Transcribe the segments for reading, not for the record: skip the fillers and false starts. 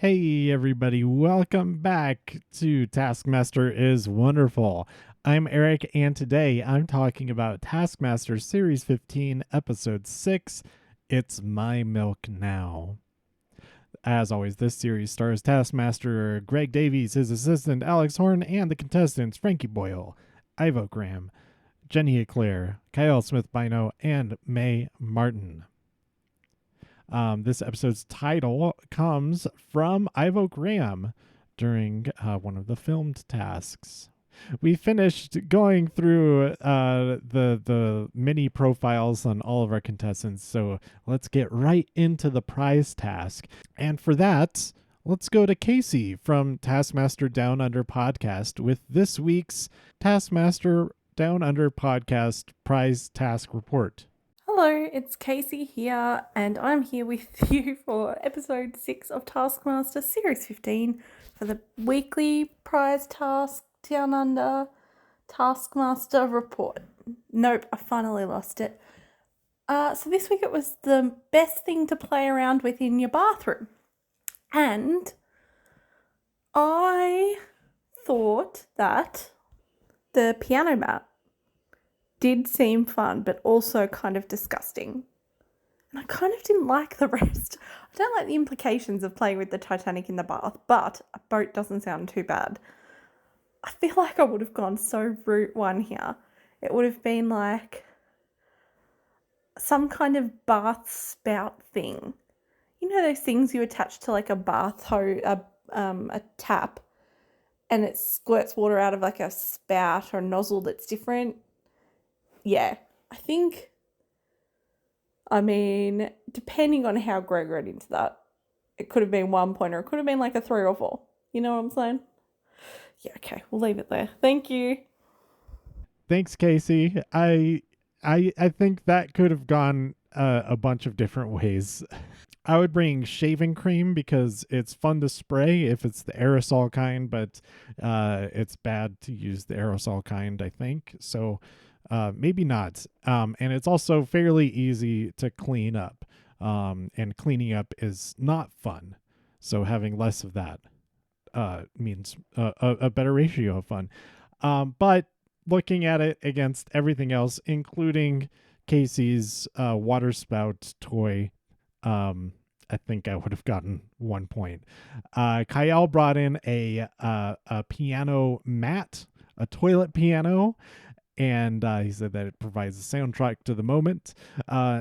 Hey everybody, welcome back to Taskmaster is Wonderful. I'm Eric, and today I'm talking about Taskmaster Series 15, Episode 6, It's My Milk Now. As always, this series stars Taskmaster Greg Davies, his assistant Alex Horne, and the contestants Frankie Boyle, Ivo Graham, Jenny Eclair, Kiell Smith-Bynoe, and Mae Martin. This episode's title comes from Ivo Graham during one of the filmed tasks. We finished going through the mini profiles on all of our contestants, so let's get right into the prize task. And for that, let's go to Casey from Taskmaster Down Under podcast with this week's Taskmaster Down Under podcast prize task report. Hello, it's Casey here, and I'm here with you for episode 6 of Taskmaster Series 15 for the weekly prize task Down Under Taskmaster report. Nope, I finally lost it. So this week it was the best thing to play around with in your bathroom. And I thought that the piano mat did seem fun, but also kind of disgusting. And I kind of didn't like the rest. I don't like the implications of playing with the Titanic in the bath, but a boat doesn't sound too bad. I feel like I would have gone so route one here. It would have been like some kind of bath spout thing. You know those things you attach to like a bath hose, a tap, and it squirts water out of like a spout or a nozzle that's different? Yeah, depending on how Greg read into that, it could have been 1 point or it could have been like a 3 or 4. You know what I'm saying? Yeah, okay, we'll leave it there. Thank you. Thanks, Casey. I think that could have gone a bunch of different ways. I would bring shaving cream because it's fun to spray if it's the aerosol kind, but it's bad to use the aerosol kind, I think. So maybe not. And it's also fairly easy to clean up. And cleaning up is not fun. So having less of that means a better ratio of fun. But looking at it against everything else, including Casey's water spout toy, I think I would have gotten 1 point. Kiell brought in a piano mat, a toilet piano, and he said that it provides a soundtrack to the moment.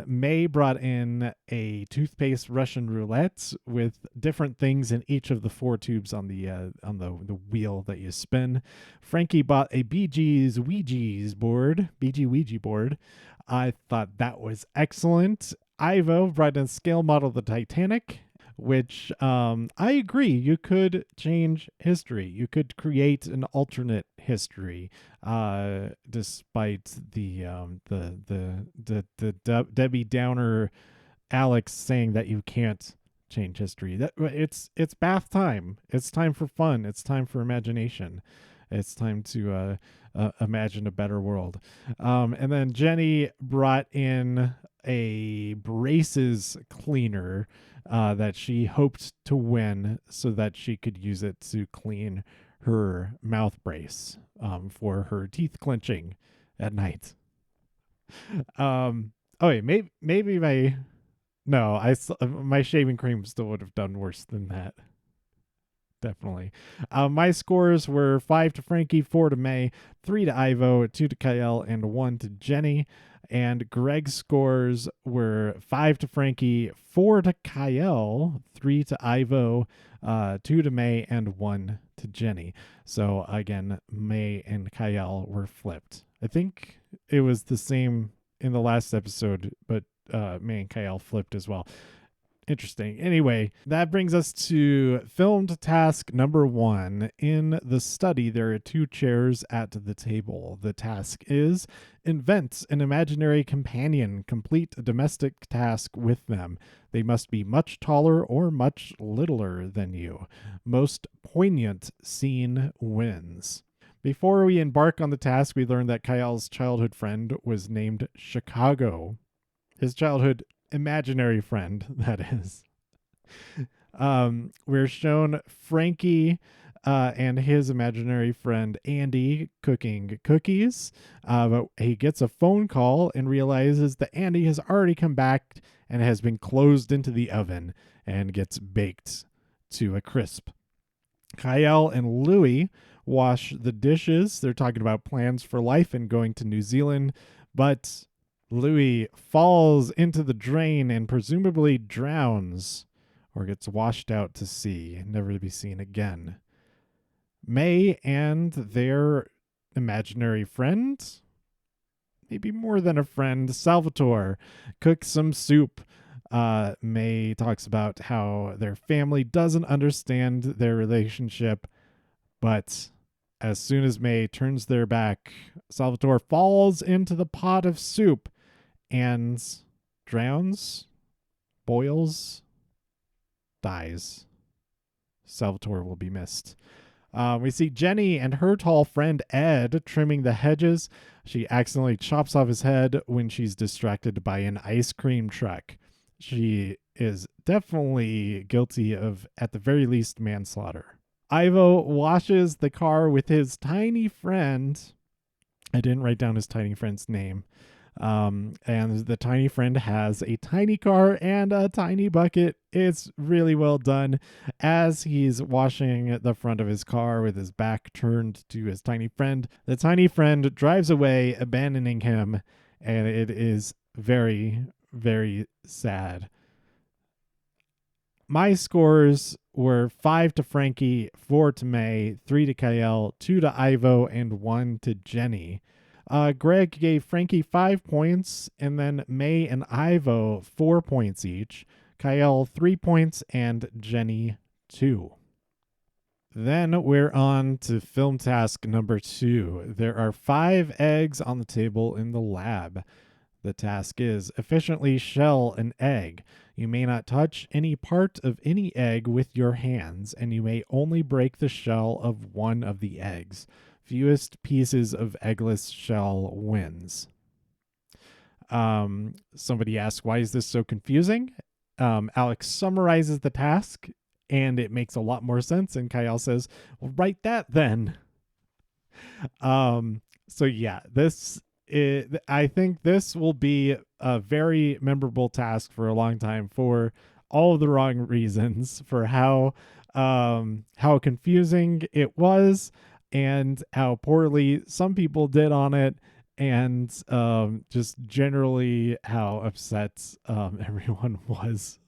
Mae brought in a toothpaste Russian roulette with different things in each of the 4 tubes on the wheel that you spin. Frankie bought a BG Ouija board. I thought that was excellent. Ivo brought in a scale model of the Titanic, which I agree. You could change history. You could create an alternate history, despite the Debbie Downer Alex saying that you can't change history. That it's bath time. It's time for fun. It's time for imagination. It's time to imagine a better world. And then Jenny brought in a braces cleaner that she hoped to win so that she could use it to clean her mouth brace for her teeth clenching at night. My shaving cream still would have done worse than that. Definitely. My scores were 5 to Frankie, 4 to Mae, 3 to Ivo, 2 to Kiell, and 1 to Jenny. And Greg's scores were 5 to Frankie, 4 to Kiell, 3 to Ivo, 2 to Mae, and 1 to Jenny. So again, Mae and Kiell were flipped. I think it was the same in the last episode, but Mae and Kiell flipped as well. Interesting. Anyway, that brings us to filmed task number 1. In the study, there are 2 chairs at the table. The task is invent an imaginary companion, complete a domestic task with them. They must be much taller or much littler than you. Most poignant scene wins. Before we embark on the task, we learned that Kiell's childhood friend was named Chicago. His childhood imaginary friend, that is. We're shown Frankie and his imaginary friend Andy cooking cookies. But he gets a phone call and realizes that Andy has already come back and has been closed into the oven and gets baked to a crisp. Kiell and Louie wash the dishes. They're talking about plans for life and going to New Zealand, but Louie falls into the drain and presumably drowns or gets washed out to sea, never to be seen again. Mae and their imaginary friend, maybe more than a friend, Salvatore, cook some soup. Mae talks about how their family doesn't understand their relationship, but as soon as Mae turns their back, Salvatore falls into the pot of soup and drowns, boils, dies. Salvatore will be missed. We see Jenny and her tall friend Ed trimming the hedges. She accidentally chops off his head when she's distracted by an ice cream truck. She is definitely guilty of, at the very least, manslaughter. Ivo washes the car with his tiny friend. I didn't write down his tiny friend's name. And the tiny friend has a tiny car and a tiny bucket. It's really well done. As he's washing the front of his car with his back turned to his tiny friend, the tiny friend drives away, abandoning him, and it is very, very sad. My scores were 5 to Frankie, 4 to Mae, 3 to Kiell, 2 to Ivo, and 1 to Jenny. Greg gave Frankie 5 points, and then Mae and Ivo 4 points each, Kiell 3 points, and Jenny 2. Then we're on to film task number 2. There are 5 eggs on the table in the lab. The task is efficiently shell an egg. You may not touch any part of any egg with your hands, and you may only break the shell of one of the eggs. Fewest pieces of eggless shell wins. Somebody asks, why is this so confusing? Alex summarizes the task, and it makes a lot more sense. And Kiell says, well, write that then. So yeah, I think this will be a very memorable task for a long time for all of the wrong reasons, for how confusing it was and how poorly some people did on it, and just generally how upset everyone was,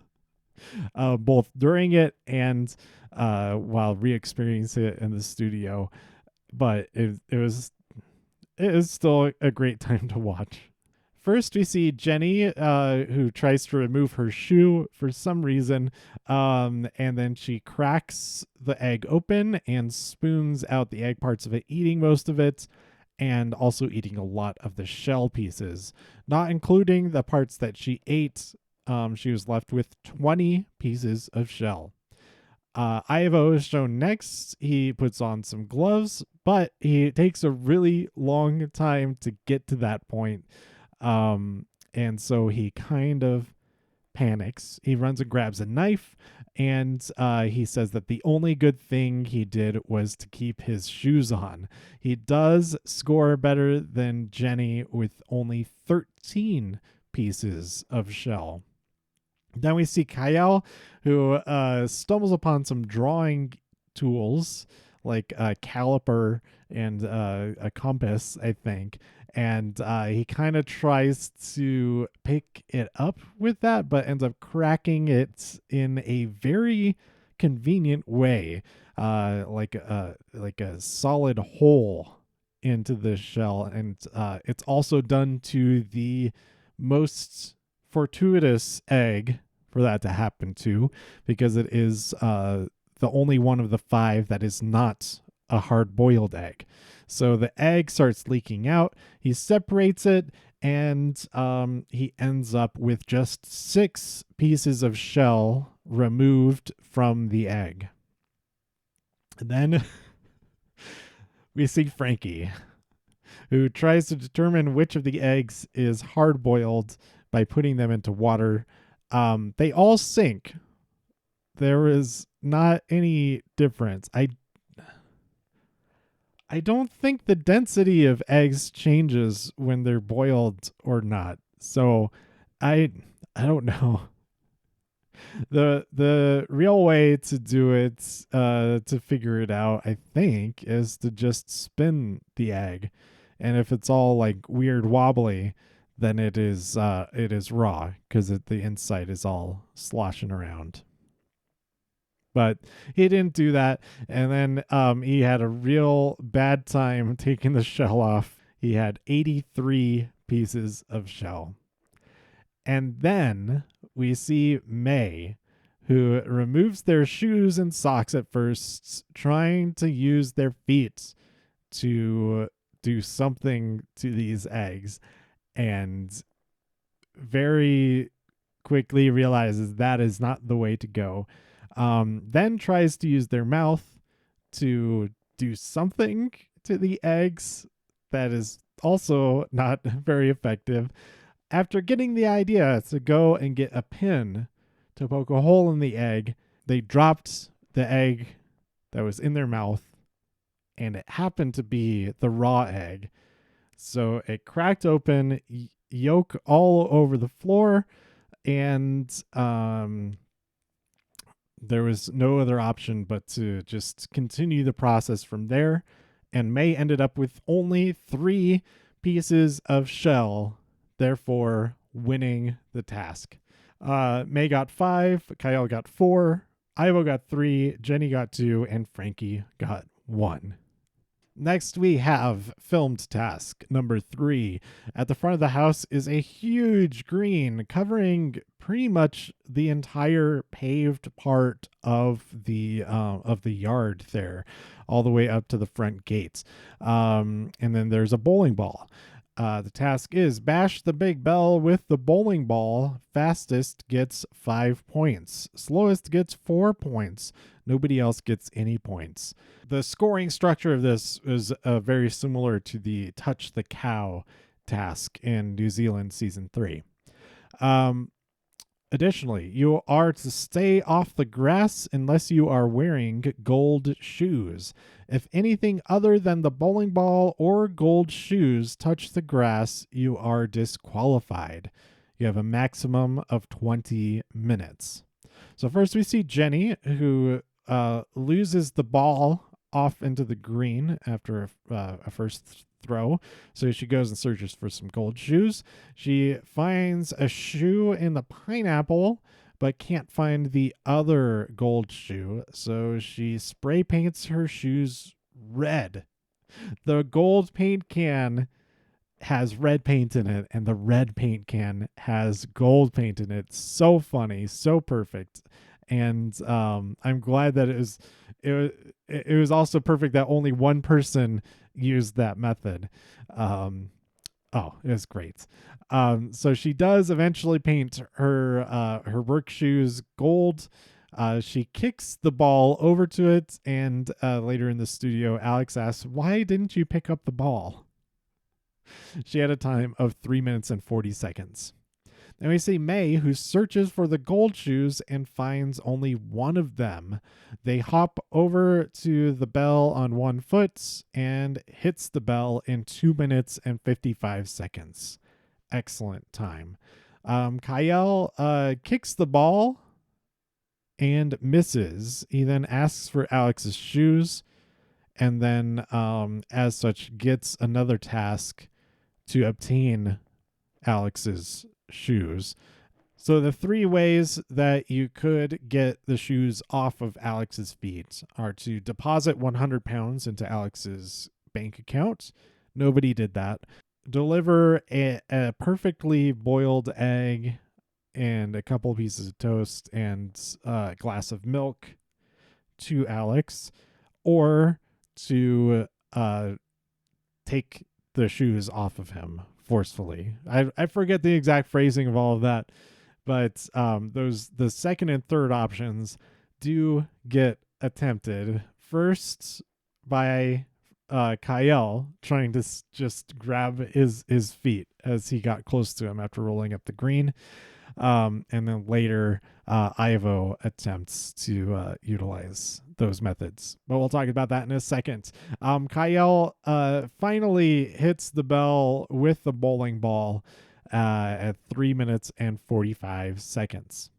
both during it and while re-experiencing it in the studio. But it was still a great time to watch. First, we see Jenny, who tries to remove her shoe for some reason, and then she cracks the egg open and spoons out the egg parts of it, eating most of it, and also eating a lot of the shell pieces, not including the parts that she ate. She was left with 20 pieces of shell. Ivo is shown next. He puts on some gloves, but he takes a really long time to get to that point. And so he kind of panics. He runs and grabs a knife, and he says that the only good thing he did was to keep his shoes on. He does score better than Jenny with only 13 pieces of shell. Then we see Kiell, who stumbles upon some drawing tools like a caliper and a compass, I think. And he kind of tries to pick it up with that, but ends up cracking it in a very convenient way, like a solid hole into the shell. And it's also done to the most fortuitous egg for that to happen to, because it is the only one of the 5 that is not a hard-boiled egg. So the egg starts leaking out. He separates it, and he ends up with just 6 pieces of shell removed from the egg. And then we see Frankie, who tries to determine which of the eggs is hard-boiled by putting them into water. They all sink, there was not any difference. I don't think the density of eggs changes when they're boiled or not. So I don't know. The real way to do it, to figure it out, I think, is to just spin the egg. And if it's all like weird wobbly, then it is raw because the inside is all sloshing around. But he didn't do that, and then he had a real bad time taking the shell off. He had 83 pieces of shell. And then we see Mae, who removes their shoes and socks at first, trying to use their feet to do something to these eggs, and very quickly realizes that is not the way to go. Then tries to use their mouth to do something to the eggs that is also not very effective. After getting the idea to go and get a pin to poke a hole in the egg, they dropped the egg that was in their mouth, and it happened to be the raw egg. So it cracked open, yolk all over the floor, and there was no other option but to just continue the process from there. And Mae ended up with only 3 pieces of shell, therefore winning the task. Mae got 5, Kiell got 4, Ivo got 3, Jenny got 2, and Frankie got 1. Next, we have filmed task number 3. At the front of the house is a huge green covering pretty much the entire paved part of the yard there, all the way up to the front gates. And then there's a bowling ball. The task is bash the big bell with the bowling ball. Fastest gets 5 points. Slowest gets 4 points. Nobody else gets any points. The scoring structure of this is very similar to the Touch the Cow task in New Zealand Season 3. Additionally, you are to stay off the grass unless you are wearing gold shoes. If anything other than the bowling ball or gold shoes touch the grass, you are disqualified. You have a maximum of 20 minutes. So first we see Jenny, who loses the ball off into the green after a first throw. So she goes and searches for some gold shoes. She finds a shoe in the pineapple, but can't find the other gold shoe. So she spray paints her shoes red. The gold paint can has red paint in it, and the red paint can has gold paint in it. So funny, so perfect. And I'm glad that it was also perfect that only one person used that method. It was great. So she does eventually paint her work shoes gold. She kicks the ball over to it, and later in the studio, Alex asks, "Why didn't you pick up the ball?" She had a time of 3 minutes and 40 seconds. Then we see Mae, who searches for the gold shoes and finds only one of them. They hop over to the bell on one foot and hits the bell in 2 minutes and 55 seconds. Excellent time. Kiell kicks the ball and misses. He then asks for Alex's shoes, and then as such gets another task to obtain Alex's shoes. So the 3 ways that you could get the shoes off of Alex's feet are to deposit 100 pounds into Alex's bank account. Nobody did that. Deliver a perfectly boiled egg and a couple pieces of toast and a glass of milk to Alex, or to take the shoes off of him forcefully. I forget the exact phrasing of all of that, but the second and third options do get attempted. First by Kiell trying to just grab his feet as he got close to him after rolling up the green. And then later, Ivo attempts to utilize those methods. But we'll talk about that in a second. Kiell finally hits the bell with the bowling ball at 3 minutes and 45 seconds.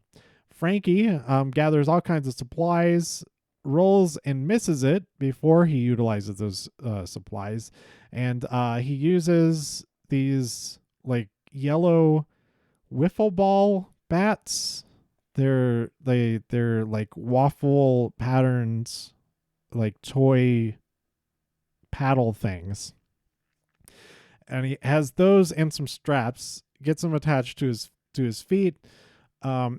Frankie gathers all kinds of supplies, rolls and misses it before he utilizes those supplies. And he uses these like yellow wiffle ball bats. They're like waffle patterns, like toy paddle things. And he has those and some straps, gets them attached to his feet,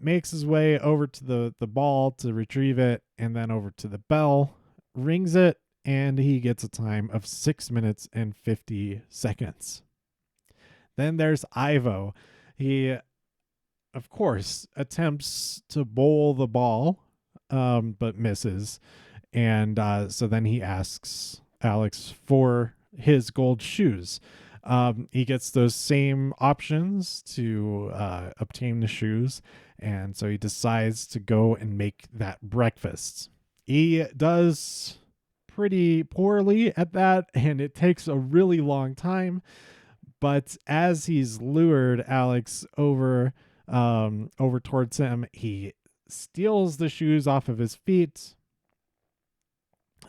makes his way over to the ball to retrieve it, and then over to the bell, rings it, and he gets a time of 6 minutes and 50 seconds. Then there's Ivo. He, of course, attempts to bowl the ball, but misses. And so then he asks Alex for his gold shoes. He gets those same options to obtain the shoes, and so he decides to go and make that breakfast. He does pretty poorly at that, and it takes a really long time. But as he's lured Alex over towards him, he steals the shoes off of his feet,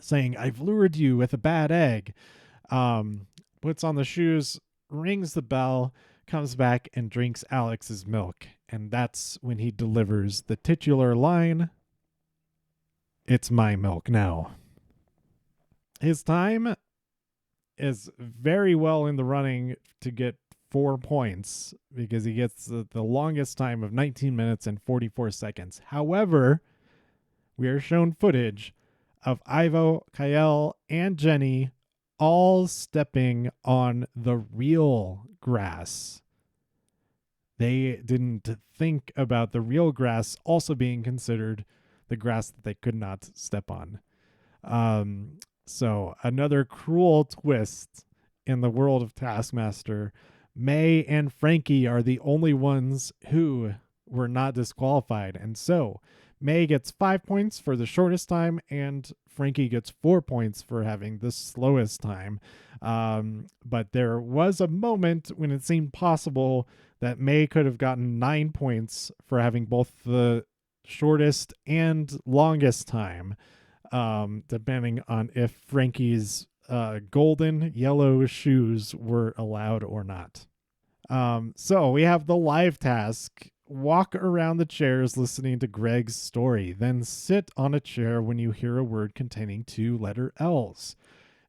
saying, "I've lured you with a bad egg." Puts on the shoes, rings the bell, comes back and drinks Alex's milk. And that's when he delivers the titular line, "It's my milk now." His time is very well in the running to get 4 points because he gets the longest time of 19 minutes and 44 seconds. However, we are shown footage of Ivo, Kiell, and Jenny all stepping on the real grass. They didn't think about the real grass also being considered the grass that they could not step on. So another cruel twist in the world of Taskmaster. Mae and Frankie are the only ones who were not disqualified. And so Mae gets 5 points for the shortest time, and Frankie gets 4 points for having the slowest time. But there was a moment when it seemed possible that Mae could have gotten 9 points for having both the shortest and longest time, depending on if Frankie's golden yellow shoes were allowed or not. So we have the live task. Walk around the chairs listening to Greg's story. Then sit on a chair when you hear a word containing 2 letter L's.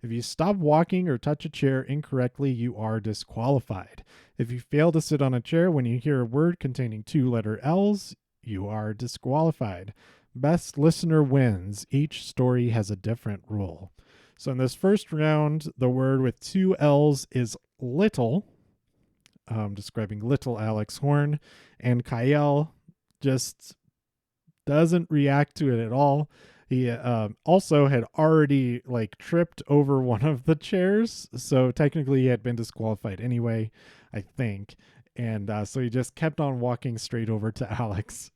If you stop walking or touch a chair incorrectly, you are disqualified. If you fail to sit on a chair when you hear a word containing 2 letter L's, you are disqualified. Best listener wins. Each story has a different rule. So in this first round, the word with 2 L's is little, describing little Alex Horne, and Kiell just doesn't react to it at all. He also had already tripped over one of the chairs, so technically he had been disqualified anyway, I think. And so he just kept on walking straight over to Alex.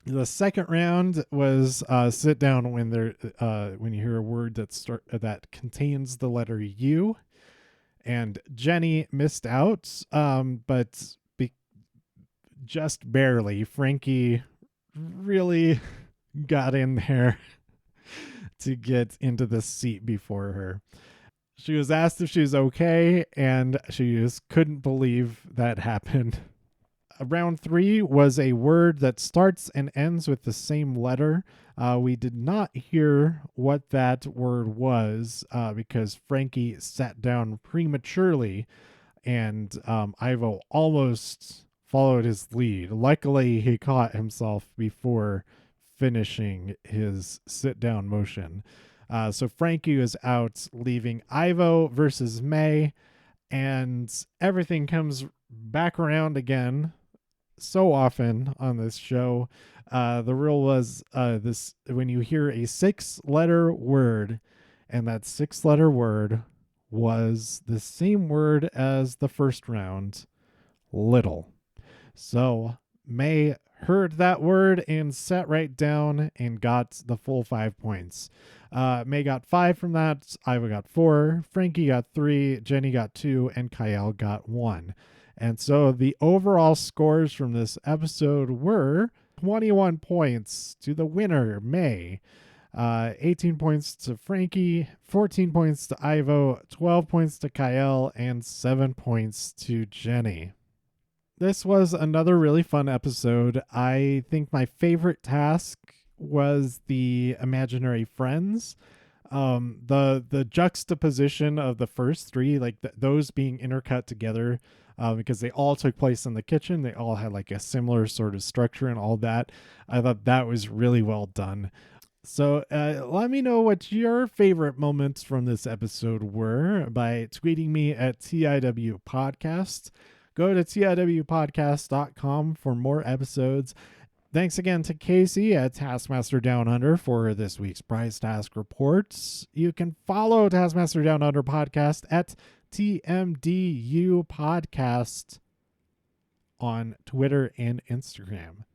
The second round was sit down when you hear a word that contains the letter U. And Jenny missed out, but just barely. Frankie really got in there to get into the seat before her. She was asked if she was okay, and she just couldn't believe that happened. Round 3 was a word that starts and ends with the same letter. We did not hear what that word was because Frankie sat down prematurely, and Ivo almost followed his lead. Luckily, he caught himself before finishing his sit-down motion. So Frankie was out, leaving Ivo versus Mae, and everything comes back around again so often on this show. The rule was this: when you hear a 6-letter word, and that 6-letter word was the same word as the first round, little. So Mae heard that word and sat right down and got the full 5 points. Mae got 5 from that. Ivo got 4. Frankie got 3. Jenny got 2. And Kiell got 1. And so the overall scores from this episode were 21 points to the winner, Mae. 18 points to Frankie, 14 points to Ivo, 12 points to Kiell, and 7 points to Jenny. This was another really fun episode. I think my favorite task was the imaginary friends. The juxtaposition of the first 3, like those being intercut together, because they all took place in the kitchen. They all had like a similar sort of structure and all that. I thought that was really well done. So let me know what your favorite moments from this episode were by tweeting me at TIW Podcast. Go to TIWpodcast.com for more episodes. Thanks again to Casey at Taskmaster Down Under for this week's prize task reports. You can follow Taskmaster Down Under Podcast at TMDU Podcast on Twitter and Instagram.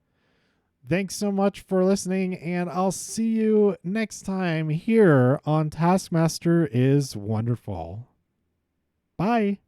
Thanks so much for listening, and I'll see you next time here on Taskmaster is Wonderful. Bye.